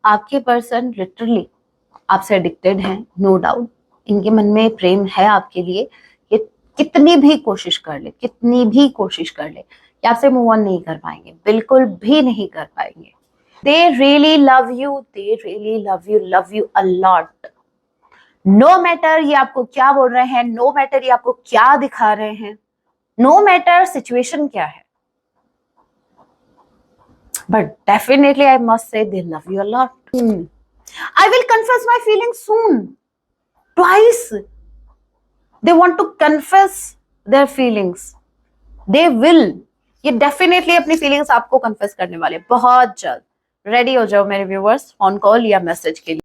आपके person literally आपसे addicted हैं, नो डाउट। इनके मन में प्रेम है आपके लिए। ये कितनी भी कोशिश कर ले, कितनी भी कोशिश कर ले, ये आपसे मूव ऑन नहीं कर पाएंगे, बिल्कुल भी नहीं कर पाएंगे। They really love you, they really love you a lot. No matter ये आपको क्या बोल रहे हैं, नो मैटर ये आपको क्या दिखा रहे हैं, नो मैटर सिचुएशन क्या है, but definitely I must say they love you a lot. I will confess my feelings soon. Twice. They want to confess their feelings. They will. ये डेफिनेटली अपनी फीलिंग्स आपको कन्फेस करने वाले बहुत जल्द। Ready हो जाओ मेरे व्यूअर्स, फोन कॉल या मैसेज के लिए।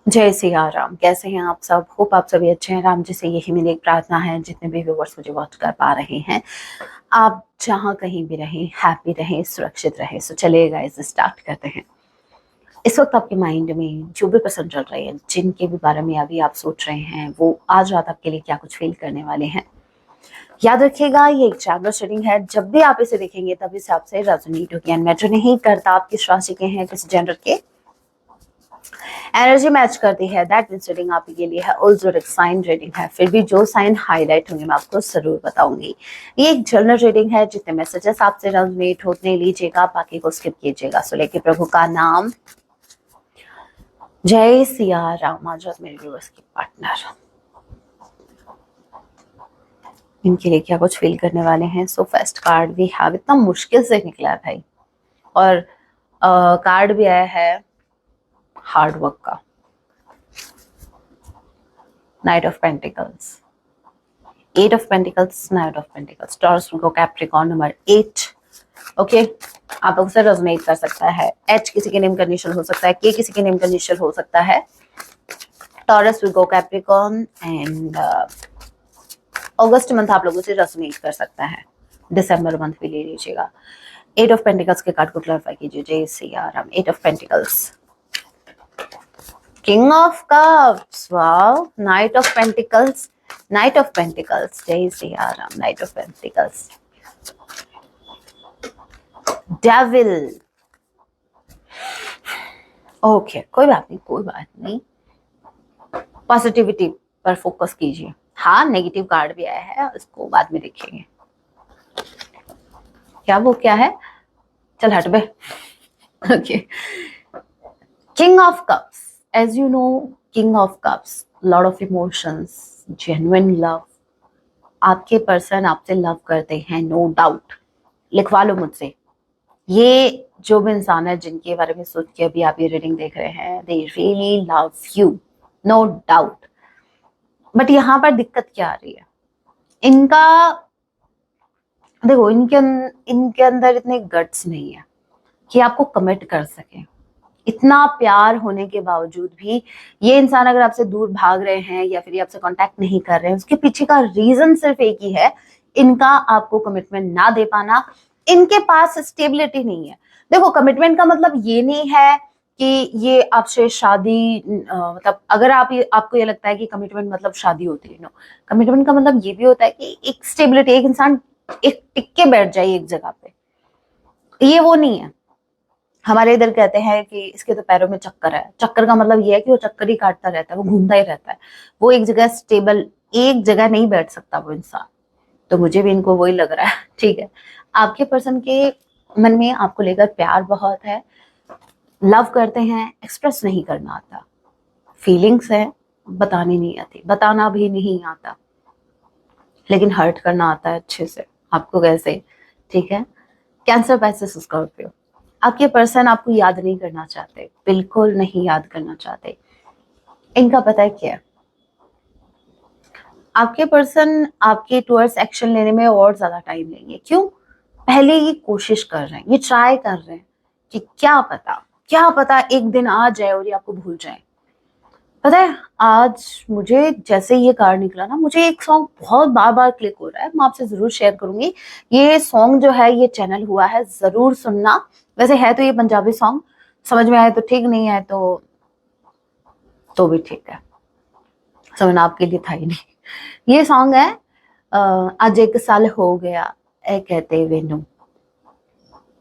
जय सिया राम, कैसे हैं आप सब? होप आप सभी अच्छे हैं। राम जी से यही मेरी एक प्रार्थना है, जितने भी व्यूअर्स मुझे वॉच कर पा रहे हैं, आप जहां कहीं भी रहें, हैप्पी रहें, सुरक्षित रहें। सो चलिए गाइस, स्टार्ट करते हैं। इस वक्त आपके माइंड में जो भी पर्सन चल रहे हैं, जिनके भी बारे में अभी आप सोच रहे हैं, वो आज रात आपके लिए क्या कुछ फील करने वाले हैं, याद रखिएगा ये एक जनरल रीडिंग है। जब भी आप इसे देखेंगे तब इसे आपसे रेजोनेट होगी। एंड मैटर नहीं करता आप किस राशि के हैं, किस जेंडर के, एनर्जी मैच करती है, दैट मींस रीडिंग आपके लिए है। और जो साइन रीडिंग है, फिर भी जो साइन हाईलाइट होंगे मैं आपको जरूर बताऊंगी। ये एक जनरल रीडिंग है, जितने मैसेजेस आपसे रेजोनेट होने लीजिएगा, बाकी को स्किप कीजिएगा। सो लेके प्रभु का नाम, जय सिया राम। आज मेरे व्यूअर्स की पार्टनर इनके लिए क्या कुछ फील करने वाले हैं। सो फर्स्ट कार्ड भी हैव, इतना मुश्किल से निकला है भाई, और कार्ड भी आया है हार्ड वर्क का, knight of pentacles, eight of pentacles, knight of pentacles, Taurus को कैप्रिकॉर्न नंबर 8। ओके, आप लोग से रेजोनेट कर सकता है। एच किसी के नेम का इनिशियल हो सकता है, के किसी के नेम का इनिशियल हो सकता है। Taurus will go Capricorn and August month आप लोगों से रेजोनेट कर सकता है, दिसंबर मंथ भी ले लीजिएगा। एट ऑफ पेंटिकल्स के कार्ड को क्लैरिफाई कीजिए। जय Siya Ram. Eight of pentacles, king of cups, wow, knight of pentacles, knight of pentacles, जय Siya Ram, knight of pentacles, devil. Okay, कोई बात नहीं, कोई बात नहीं, पॉजिटिविटी पर फोकस कीजिए। हाँ, नेगेटिव कार्ड भी आया है, उसको बाद में देखेंगे। क्या वो क्या है, चल हट बे। Okay, king of cups, as you know, king of cups, lot of emotions, genuine love. आपके पर्सन आपसे लव करते हैं, नो डाउट। लिखवा लो मुझसे, ये जो भी इंसान है जिनके बारे में सोच के अभी आप ये रीडिंग देख रहे हैं, they really love you, no doubt. But यहाँ पर दिक्कत क्या आ रही है, इनका देखो, इनके अंदर इतने गट्स नहीं है कि आपको कमिट कर सके। इतना प्यार होने के बावजूद भी ये इंसान अगर आपसे दूर भाग रहे हैं या फिर आपसे कांटेक्ट नहीं कर रहे हैं, उसके पीछे का रीजन सिर्फ एक ही है, इनका आपको कमिटमेंट ना दे पाना। इनके पास स्टेबिलिटी नहीं है। देखो, कमिटमेंट का मतलब ये नहीं है कि ये आपसे शादी, मतलब अगर आपको ये लगता है कि कमिटमेंट मतलब शादी होती है, नो। कमिटमेंट का मतलब ये भी होता है कि एक स्टेबिलिटी, एक इंसान एक टिक के बैठ जाए एक जगह पे, ये वो नहीं है। हमारे इधर कहते हैं कि इसके तो पैरों में चक्कर है। चक्कर का मतलब ये है कि वो चक्कर ही काटता रहता है, वो घूमता ही रहता है, वो एक जगह स्टेबल, एक जगह नहीं बैठ सकता वो इंसान। तो मुझे भी इनको वही लग रहा है। ठीक है, आपके पर्सन के मन में आपको लेकर प्यार बहुत है, लव करते हैं, एक्सप्रेस नहीं करना आता, फीलिंग्स है, बतानी नहीं आती, बताना भी नहीं आता, लेकिन हर्ट करना आता है अच्छे से। आपको कैसे, ठीक है। कैंसर, पाइसेस, स्कॉर्पियो, आपके पर्सन आपको याद नहीं करना चाहते, बिल्कुल नहीं याद करना चाहते। इनका पता है क्या है, आपके पर्सन आपके टुवर्ड्स एक्शन लेने में और ज्यादा टाइम लेंगे। क्यों? पहले ये कोशिश कर रहे हैं, ये ट्राई कर रहे हैं कि क्या पता एक दिन आ जाए और ये आपको भूल जाए। पता है, आज मुझे जैसे ये कार्ड निकला ना, मुझे एक सॉन्ग बहुत बार बार क्लिक हो रहा है, मैं आपसे जरूर शेयर करूंगी। ये सॉन्ग जो है, ये चैनल हुआ है, जरूर सुनना। वैसे है तो ये पंजाबी सॉन्ग, समझ में आए तो ठीक, नहीं आए तो भी ठीक है, समझना आपके लिए था ही नहीं। ये सॉन्ग है आज एक साल हो गया ए कहते वे नो।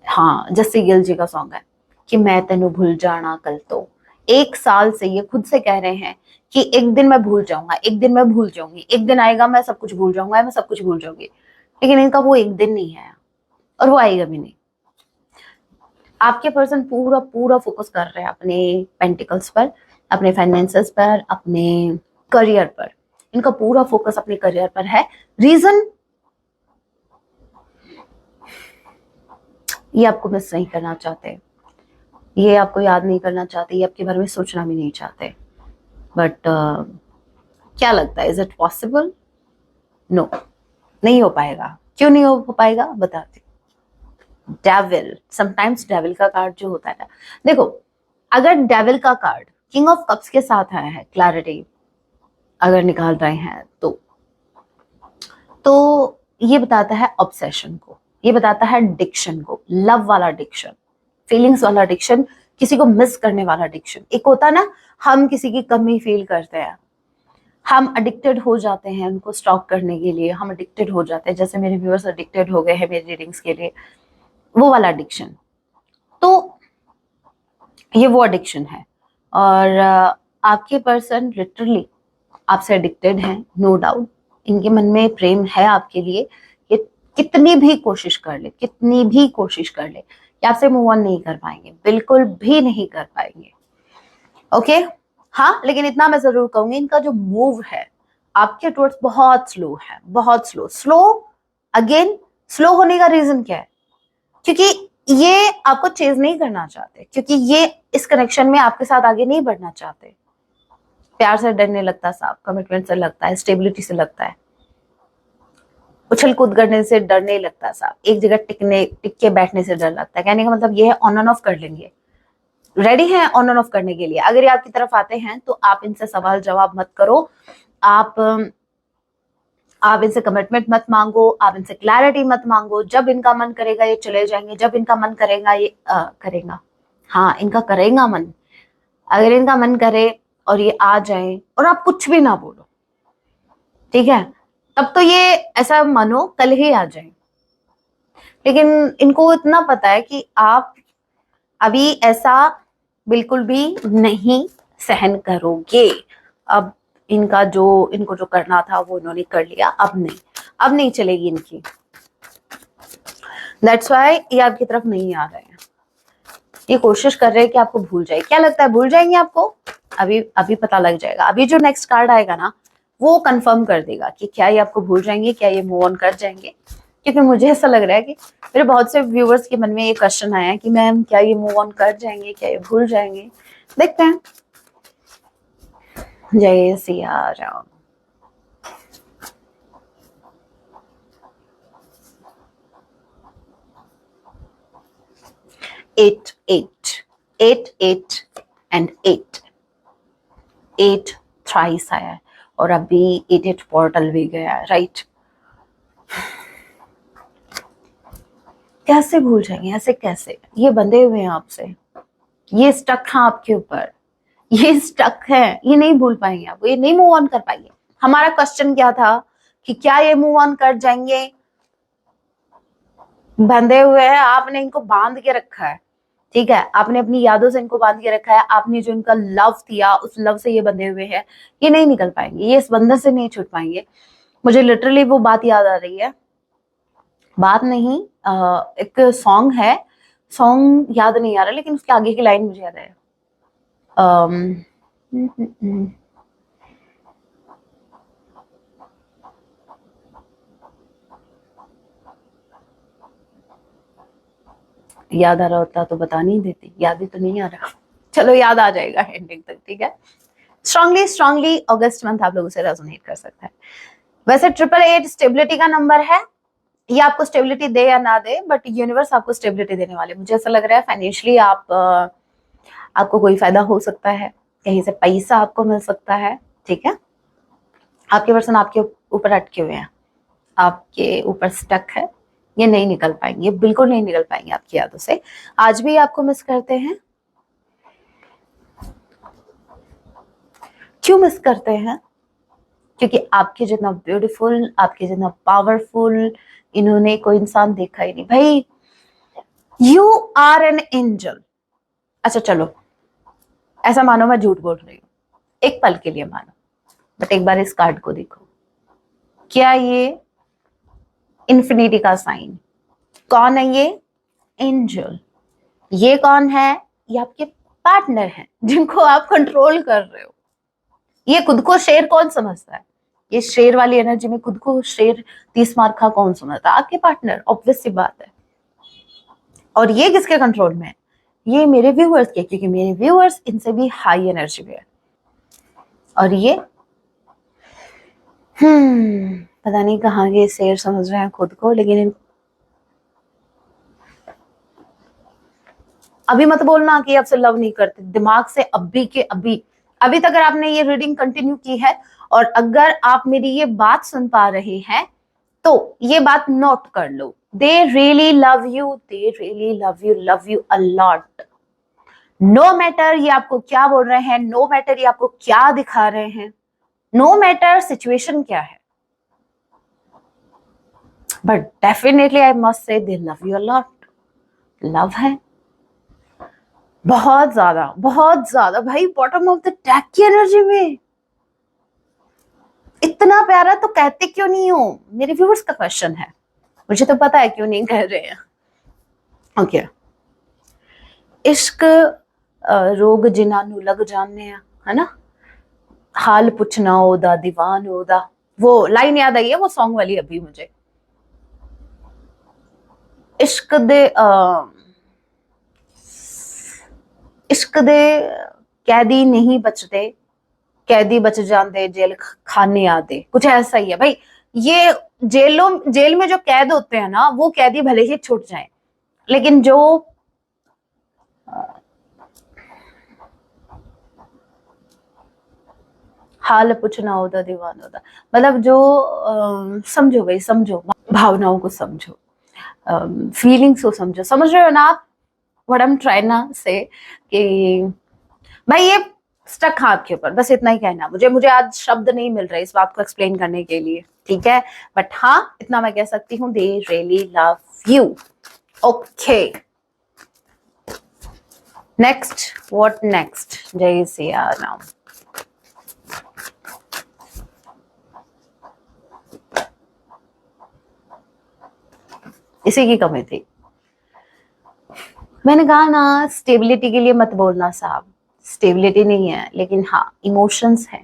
हाँ, जस्सी गिल जी का सॉन्ग है कि मैं तेनू भूल जाना कल तो। 1 साल से ये खुद से कह रहे हैं कि एक दिन मैं भूल जाऊंगा, एक दिन मैं भूल जाऊंगी, एक दिन आएगा मैं सब कुछ भूल जाऊंगा, मैं सब कुछ भूल जाऊंगी। लेकिन इनका वो एक दिन नहीं आया और वो आएगा भी नहीं। आपके पर्सन पूरा पूरा फोकस कर रहे हैं अपने पेंटिकल्स पर, अपने फाइनेंसेस पर, अपने करियर पर। इनका पूरा फोकस अपने करियर पर है। रीजन, ये आपको मिस नहीं करना चाहते, ये आपको याद नहीं करना चाहते, ये आपके बारे में सोचना भी नहीं चाहते। बट क्या लगता है, इज इट पॉसिबल? नो, नहीं हो पाएगा। क्यों नहीं हो पाएगा बताती। डेविल, समटाइम्स डेविल का कार्ड जो होता है ना, देखो अगर डेविल का कार्ड किंग ऑफ कप्स के साथ आया है, क्लैरिटी अगर निकाल रहे हैं तो ये बताता है ऑब्सेशन को, ये बताता है डिक्शन को, लव वाला डिक्शन, फीलिंग्स वाला डिक्शन, किसी को मिस करने वाला डिक्शन। एक होता ना, हम किसी की कमी फील करते हैं, हम एडिक्टेड हो जाते हैं उनको स्टॉक करने के लिए, हम एडिक्टेड हो जाते हैं, जैसे मेरे व्यूअर्स एडिक्टेड हो गए हैं मेरी रीडिंग्स के लिए, वो वाला एडिक्शन। तो ये वो एडिक्शन है। और आपके पर्सन लिटरली आपसे एडिक्टेड हैं, नो डाउट। इनके मन में प्रेम है आपके लिए। ये कितनी भी कोशिश कर ले, कितनी भी कोशिश कर ले, ये आपसे मूव ऑन नहीं कर पाएंगे, बिल्कुल भी नहीं कर पाएंगे। ओके, हाँ, लेकिन इतना मैं जरूर कहूंगी, इनका जो मूव है आपके टुवर्ड्स बहुत स्लो है, बहुत स्लो। स्लो अगेन, स्लो होने का रीजन क्या है? क्योंकि ये आपको चेज नहीं करना चाहते, क्योंकि ये इस कनेक्शन में आपके साथ आगे नहीं बढ़ना चाहते। प्यार से डरने लगता है साहब, कमिटमेंट से लगता है, स्टेबिलिटी से लगता है, उछल कूद करने से डर नहीं लगता साहब, एक जगह टिक के बैठने से डर लगता है। कहने का मतलब ये है ऑन एंड ऑफ कर लेंगे, रेडी हैं ऑन एंड ऑफ करने के लिए। अगर ये आपकी तरफ आते हैं तो आप इनसे सवाल जवाब मत करो, आप इनसे कमिटमेंट मत मांगो, आप इनसे क्लैरिटी मत मांगो। जब इनका मन करेगा ये चले जाएंगे, जब इनका मन करेगा ये करेगा। हाँ, इनका करेगा मन। अगर इनका मन करे और ये आ जाए और आप कुछ भी ना बोलो, ठीक है, तब तो ये ऐसा मानो कल ही आ जाए। लेकिन इनको इतना पता है कि आप अभी ऐसा बिल्कुल भी नहीं सहन करोगे। अब इनको जो करना था वो इन्होंने कर लिया, अब नहीं चलेगी इनकी। दैट्स वाई ये आपकी तरफ नहीं आ रहे हैं। ये कोशिश कर रहे हैं कि आपको भूल जाए। क्या लगता है भूल जाएंगे आपको? अभी पता लग जाएगा। अभी जो नेक्स्ट कार्ड आएगा ना, वो कंफर्म कर देगा कि क्या ये आपको भूल जाएंगे, क्या ये मूव ऑन कर जाएंगे। क्योंकि मुझे ऐसा लग रहा है कि मेरे बहुत से व्यूवर्स के मन में ये क्वेश्चन आया है कि मैम क्या ये मूव ऑन कर जाएंगे, क्या ये भूल जाएंगे। देखते हैं। जय Siya Ram. Eight and eight thrice आया है और अभी 8 पोर्टल भी गया है, राइट। कैसे भूल जाएंगे, ऐसे कैसे? ये बंधे हुए हैं आपसे, ये स्टक है आपके ऊपर, ये स्टक है, ये नहीं भूल पाएंगे आपको, ये नहीं मूव ऑन कर पाएंगे। हमारा क्वेश्चन क्या था कि क्या ये मूव ऑन कर जाएंगे? बंधे हुए हैं, आपने इनको बांध के रखा है, ठीक है, आपने अपनी यादों से इनको बांध के रखा है, आपने जो इनका लव दिया उस लव से ये बंधे हुए हैं। ये नहीं निकल पाएंगे, ये इस बंधन से नहीं छूट पाएंगे। मुझे लिटरली वो बात याद आ रही है, बात नहीं, एक सॉन्ग है, सॉन्ग याद नहीं आ रहा लेकिन उसके आगे की लाइन मुझे याद है। याद आ रहा होता तो बता नहीं देती, याद ही तो नहीं आ रहा। चलो याद आ जाएगा एंडिंग तक, ठीक है। स्ट्रांगली अगस्त मंथ आप लोगों से रेजोनेट कर सकता है। वैसे 888 स्टेबिलिटी का नंबर है, ये आपको स्टेबिलिटी दे या ना दे, बट यूनिवर्स आपको स्टेबिलिटी देने वाले। मुझे ऐसा लग रहा है फाइनेंशियली आपको कोई फायदा हो सकता है, कहीं से पैसा आपको मिल सकता है, ठीक है। आपके पर्सन आपके ऊपर अटके हुए हैं, आपके ऊपर स्टक है, ये नहीं निकल पाएंगे, बिल्कुल नहीं निकल पाएंगे आपकी यादों से। आज भी आपको मिस करते हैं। क्यों मिस करते हैं? क्योंकि आपके जितना ब्यूटीफुल, आपके जितना पावरफुल इन्होंने कोई इंसान देखा ही नहीं। भाई यू आर एन एंजल। अच्छा चलो, ऐसा मानो मैं झूठ बोल रही हूँ, एक पल के लिए मानो, बट एक बार इस कार्ड को देखो, क्या ये इन्फिनिटी का साइन? कौन है ये? एंजल। ये कौन है? ये आपके पार्टनर हैं जिनको आप कंट्रोल कर रहे हो। ये खुद को शेर कौन समझता है? ये शेर वाली एनर्जी में खुद को शेर 30 मार खा कौन समझता है? आपके पार्टनर, ऑब्वियस सी बात है। और ये किसके कंट्रोल में है? ये मेरे व्यूअर्स के, क्योंकि मेरे व्यूअर्स इनसे भी हाई एनर्जी में है। और ये पता नहीं कहाँ के शेर समझ रहे हैं खुद को, लेकिन अभी मत बोलना कि आपसे लव नहीं करते, दिमाग से अभी के अभी तक अगर आपने ये रीडिंग कंटिन्यू की है और अगर आप मेरी ये बात सुन पा रहे हैं तो ये बात नोट कर लो। They really love you, they really love you a lot. No matter ये आपको क्या बोल रहे हैं, नो मैटर ये आपको क्या दिखा रहे हैं, नो मैटर सिचुएशन क्या है, but definitely I must say they love you a lot. Love है बहुत ज्यादा भाई। बॉटम ऑफ द डेक की एनर्जी में इतना प्यारा तो कहते क्यों नहीं हो? मेरे व्यूअर्स का क्वेश्चन है, मुझे तो पता है क्यों नहीं कह रहे हैं। ओके इश्क रोग जिन्हां नू लग जाने है ना, हाल पुछना ओदा दीवान ओदा, वो लाइन याद आई है, वो सॉन्ग वाली अभी मुझे। इश्क दे इश्क दे कैदी नहीं बचते, कैदी बच जाते जेल खाने आते, कुछ ऐसा ही है भाई। ये जेल में जो कैद होते हैं ना, वो कैदी भले ही छूट जाए, लेकिन जो हाल पूछना होता दीवान होता, मतलब जो समझो भाई, समझो भावनाओं को, समझो फीलिंग्स को, समझ रहे हो ना आप? व्हाट आई एम ट्राइंग ना से कि भाई ये स्टक हाथ के ऊपर, बस इतना ही कहना मुझे आज शब्द नहीं मिल रहे इस बात को एक्सप्लेन करने के लिए, ठीक है? बट हाँ इतना मैं कह सकती हूँ, दे really love you. Okay next, what next? जय सिया राम। इसी की कमी थी। मैंने कहा ना स्टेबिलिटी के लिए मत बोलना साहब, स्टेबिलिटी नहीं है, लेकिन हाँ इमोशंस है,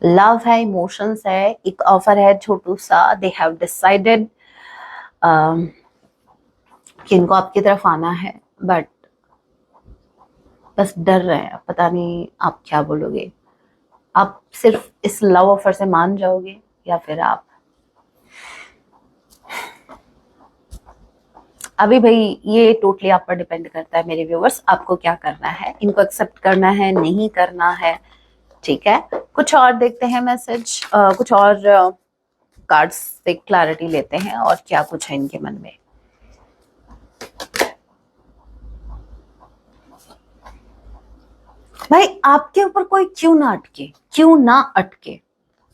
लव है, इमोशंस है, एक ऑफर है छोटू सा। दे हैव डिसाइडेड कि इनको आपकी तरफ आना है, बट बस डर रहे हैं, पता नहीं आप क्या बोलोगे। आप सिर्फ इस लव ऑफर से मान जाओगे या फिर आप अभी भाई ये टोटली आप पर डिपेंड करता है मेरे व्यूअर्स, आपको क्या करना है, इनको एक्सेप्ट करना है नहीं करना है, ठीक है? कुछ और देखते हैं मैसेज, कुछ और कार्ड्स से क्लैरिटी लेते हैं और क्या कुछ है इनके मन में। भाई आपके ऊपर कोई क्यों ना अटके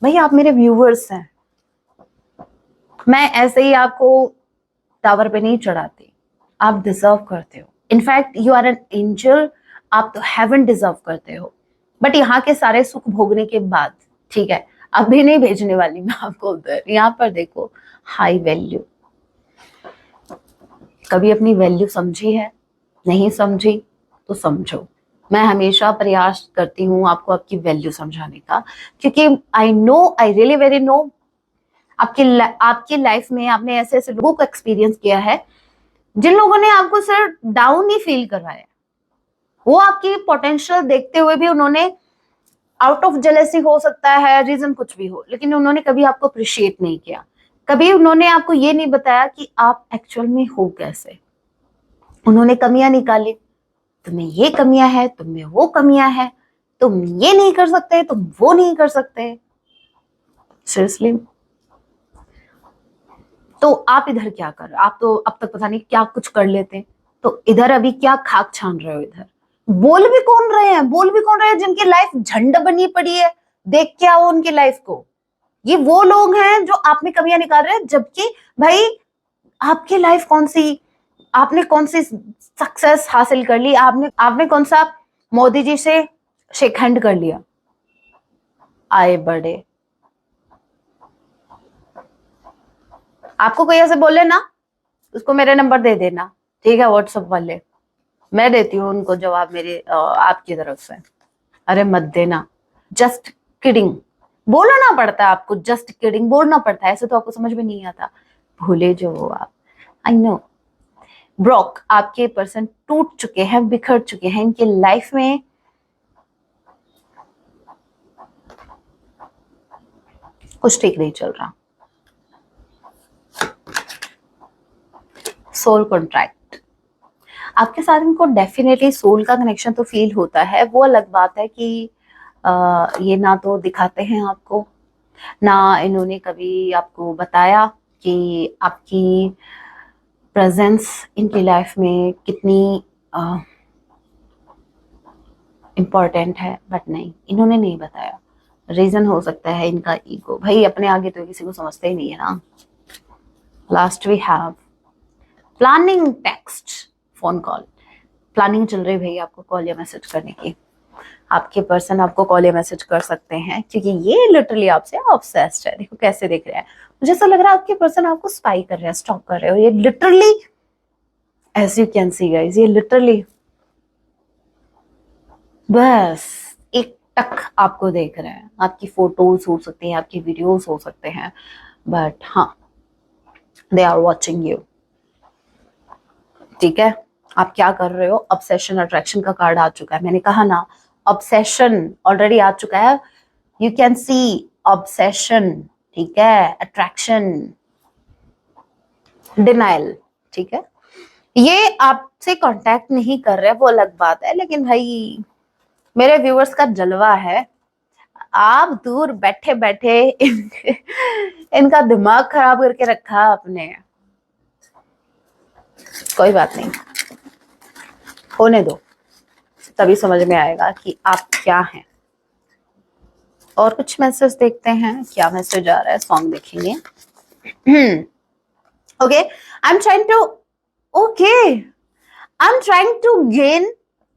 भाई, आप मेरे व्यूअर्स हैं, मैं ऐसे ही आपको टावर पे नहीं चढ़ाती, आप डिजर्व करते हो। In fact you are an angel, आप तो हेवन डिजर्व करते हो। बट यहाँ के सारे सुख भोगने के बाद, ठीक है, अभी नहीं भेजने वाली मैं आपको उधर। यहाँ पर देखो हाई वैल्यू, कभी अपनी वैल्यू समझी है? नहीं समझी तो समझो। मैं हमेशा प्रयास करती हूँ आपको आपकी वैल्यू समझाने का, क्योंकि I know, I really very know, आपकी लाइफ में आपने ऐसे ऐसे लोगों को एक्सपीरियंस किया है जिन लोगों ने आपको सिर्फ डाउन ही फील करवाया। वो आपकी पोटेंशियल देखते हुए भी उन्होंने, आउट ऑफ जेलेसी हो सकता है, रीजन कुछ भी हो, लेकिन उन्होंने कभी आपको अप्रिशिएट नहीं किया, कभी उन्होंने आपको ये नहीं बताया कि आप एक्चुअल में हो कैसे। उन्होंने कमियां निकाली, तुम्हें ये कमियां है, तुम्हें वो कमियां है, तुम ये नहीं कर सकते, तुम वो नहीं कर सकते। सीरियसली, तो आप इधर क्या कर रहे हो? आप तो अब तक पता नहीं क्या कुछ कर लेते, तो इधर अभी क्या खाक छान रहे हो? इधर बोल भी कौन रहे हैं जिनकी लाइफ झंड बनी पड़ी है? देख के आओ उनकी लाइफ को, ये वो लोग हैं जो आप में कमियां निकाल रहे हैं, जबकि भाई आपकी लाइफ कौन सी, आपने कौन सी सक्सेस हासिल कर ली, आपने कौन सा मोदी जी से शेक हैंड कर लिया, आए बड़े। आपको कोई ऐसे बोले ना, उसको मेरे नंबर दे देना, ठीक है, व्हाट्सएप वाले, मैं देती हूँ उनको जवाब मेरे आपकी तरफ से। अरे मत देना, जस्ट किडिंग बोलना पड़ता है आपको, जस्ट किडिंग बोलना पड़ता है, ऐसे तो आपको समझ में नहीं आता, भूले जो हो आप। आई नो ब्रोक, आपके पर्सन टूट चुके हैं, बिखर चुके हैं, इनकी लाइफ में कुछ ठीक नहीं चल रहा। सोल कॉन्ट्रैक्ट, आपके साथ इनको डेफिनेटली सोल का कनेक्शन तो फील होता है। वो अलग बात है कि ये ना तो दिखाते हैं आपको, ना इन्होंने कभी आपको बताया कि आपकी प्रेजेंस इनकी लाइफ में कितनी इम्पोर्टेंट है, बट नहीं, इन्होंने नहीं बताया। रीजन हो सकता है इनका ईगो, भाई अपने आगे तो किसी को समझते ही नहीं है ना। Last we have planning text phone call, planning चल रही है भाई आपको कॉल या मैसेज करने की। आपके पर्सन आपको कॉल या मैसेज कर सकते हैं क्योंकि ये लिटरली आपसे ऑब्सेस्ड है। देखो कैसे देख रहे हैं, मुझे ऐसा लग रहा है आपके पर्सन आपको स्पाई कर रहे हैं, स्टॉक कर रहे हो। ये literally as you can see guys, ये लिटरली बस एक टक आपको देख रहे हैं। आपकी फोटोज हो सकती हैं, आपकी वीडियोस हो सकते हैं, बट हाँ दे आर वॉचिंग यू, ठीक है। आप क्या कर रहे हो, ऑब्सेशन अट्रैक्शन का कार्ड आ चुका है, मैंने कहा ना ऑब्सेशन ऑलरेडी आ चुका है। यू कैन सी ऑब्सेशन, ठीक है, अट्रैक्शन, डिनाइल, ठीक है। ये आपसे कांटेक्ट नहीं कर रहे, वो अलग बात है, लेकिन भाई मेरे व्यूअर्स का जलवा है, आप दूर बैठे बैठे इनका दिमाग खराब करके रखा आपने। कोई बात नहीं, होने दो, तभी समझ में आएगा कि आप क्या हैं। और कुछ मैसेज देखते हैं, क्या मैसेज आ रहा है, सॉन्ग देखेंगे। Okay, I am trying to I'm trying to gain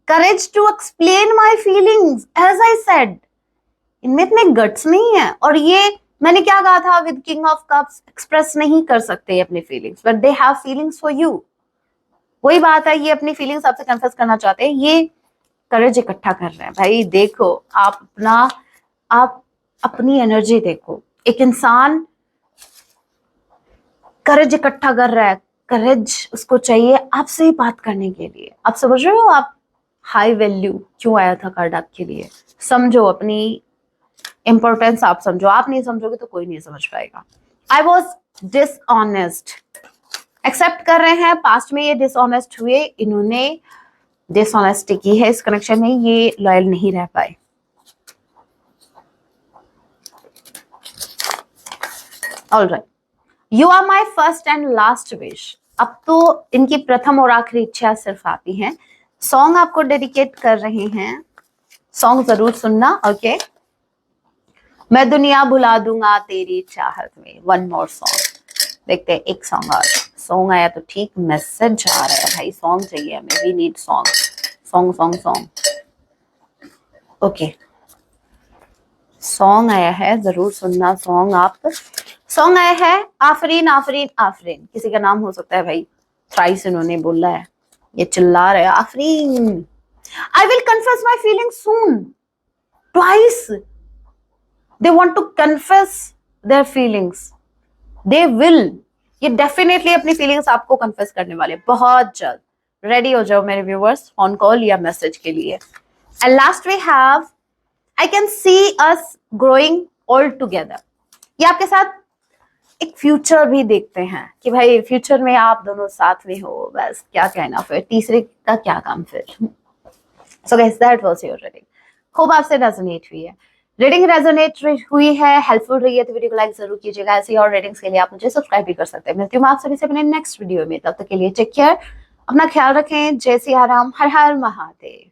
courage to explain my feelings, as I said. इनमें इतने गट्स नहीं है, और ये मैंने क्या कहा था, with king of cups express नहीं कर सकते अपनी feelings, but they have feelings for you. वही बात है, ये अपनी फीलिंग्स आपसे कन्फेस करना चाहते हैं, ये करेज इकट्ठा कर रहे हैं। भाई देखो, आप अपनी एनर्जी देखो, एक इंसान करेज इकट्ठा कर रहा है, करेज उसको चाहिए आपसे ही बात करने के लिए। आप समझ रहे हो, आप हाई वैल्यू क्यों आया था कार्ड आपके लिए, समझो अपनी इंपॉर्टेंस, आप समझो। आप नहीं समझोगे तो कोई नहीं समझ पाएगा। आई वॉज डिसऑनेस्ट, एक्सेप्ट कर रहे हैं, पास्ट में ये डिसऑनेस्ट हुए, इन्होंने डिसऑनेस्टी की है इस कनेक्शन में, ये लॉयल नहीं रह पाए। Alright, you are my first and last wish, अब तो इनकी प्रथम और आखिरी इच्छा सिर्फ आप ही हैं। सॉन्ग आपको डेडिकेट कर रहे हैं, सॉन्ग जरूर सुनना, ओके। मैं दुनिया भुला दूंगा तेरी चाहत में, वन मोर सॉन्ग देखते हैं। एक सॉन्ग आ रहा, सॉन्ग आया तो ठीक, मैसेज आ रहा है भाई, सॉन्ग चाहिए हमें, we need song, song song song, okay. Song आया है, जरूर सुनना सॉन्ग आप। सॉन्ग आया है आफरीन आफरीन आफरीन, किसी का नाम हो सकता है भाई, थ्राइस इन्होंने बोला है, ये चिल्ला रहे हैं Afreen. I will confess my feeling soon, twice they want to confess their feelings, they will, ये डेफिनेटली अपनी फीलिंग्स आपको कन्फेस करने वाले बहुत जल्द। रेडी हो जाओ मेरे व्यूअर्स, फोन कॉल या मैसेज के लिए। And last we have I can see us growing old together, ये आपके साथ एक फ्यूचर भी देखते हैं कि भाई फ्यूचर में आप दोनों साथ में हो, बस क्या कहना, फिर तीसरे का क्या काम फिर। So guys that was your reading, खूब आपसे रेजोनेट हुई है, रीडिंग रेजोनेट हुई है, हेल्पफुल रही है तो वीडियो को लाइक जरूर कीजिएगा। ऐसी और रीडिंग्स के लिए आप मुझे सब्सक्राइब भी कर सकते हैं। मिलती हूँ आप सभी से अपने नेक्स्ट वीडियो में, तब तक के लिए टेक केयर, अपना ख्याल रखें, जय सिया राम, हर हर महादेव।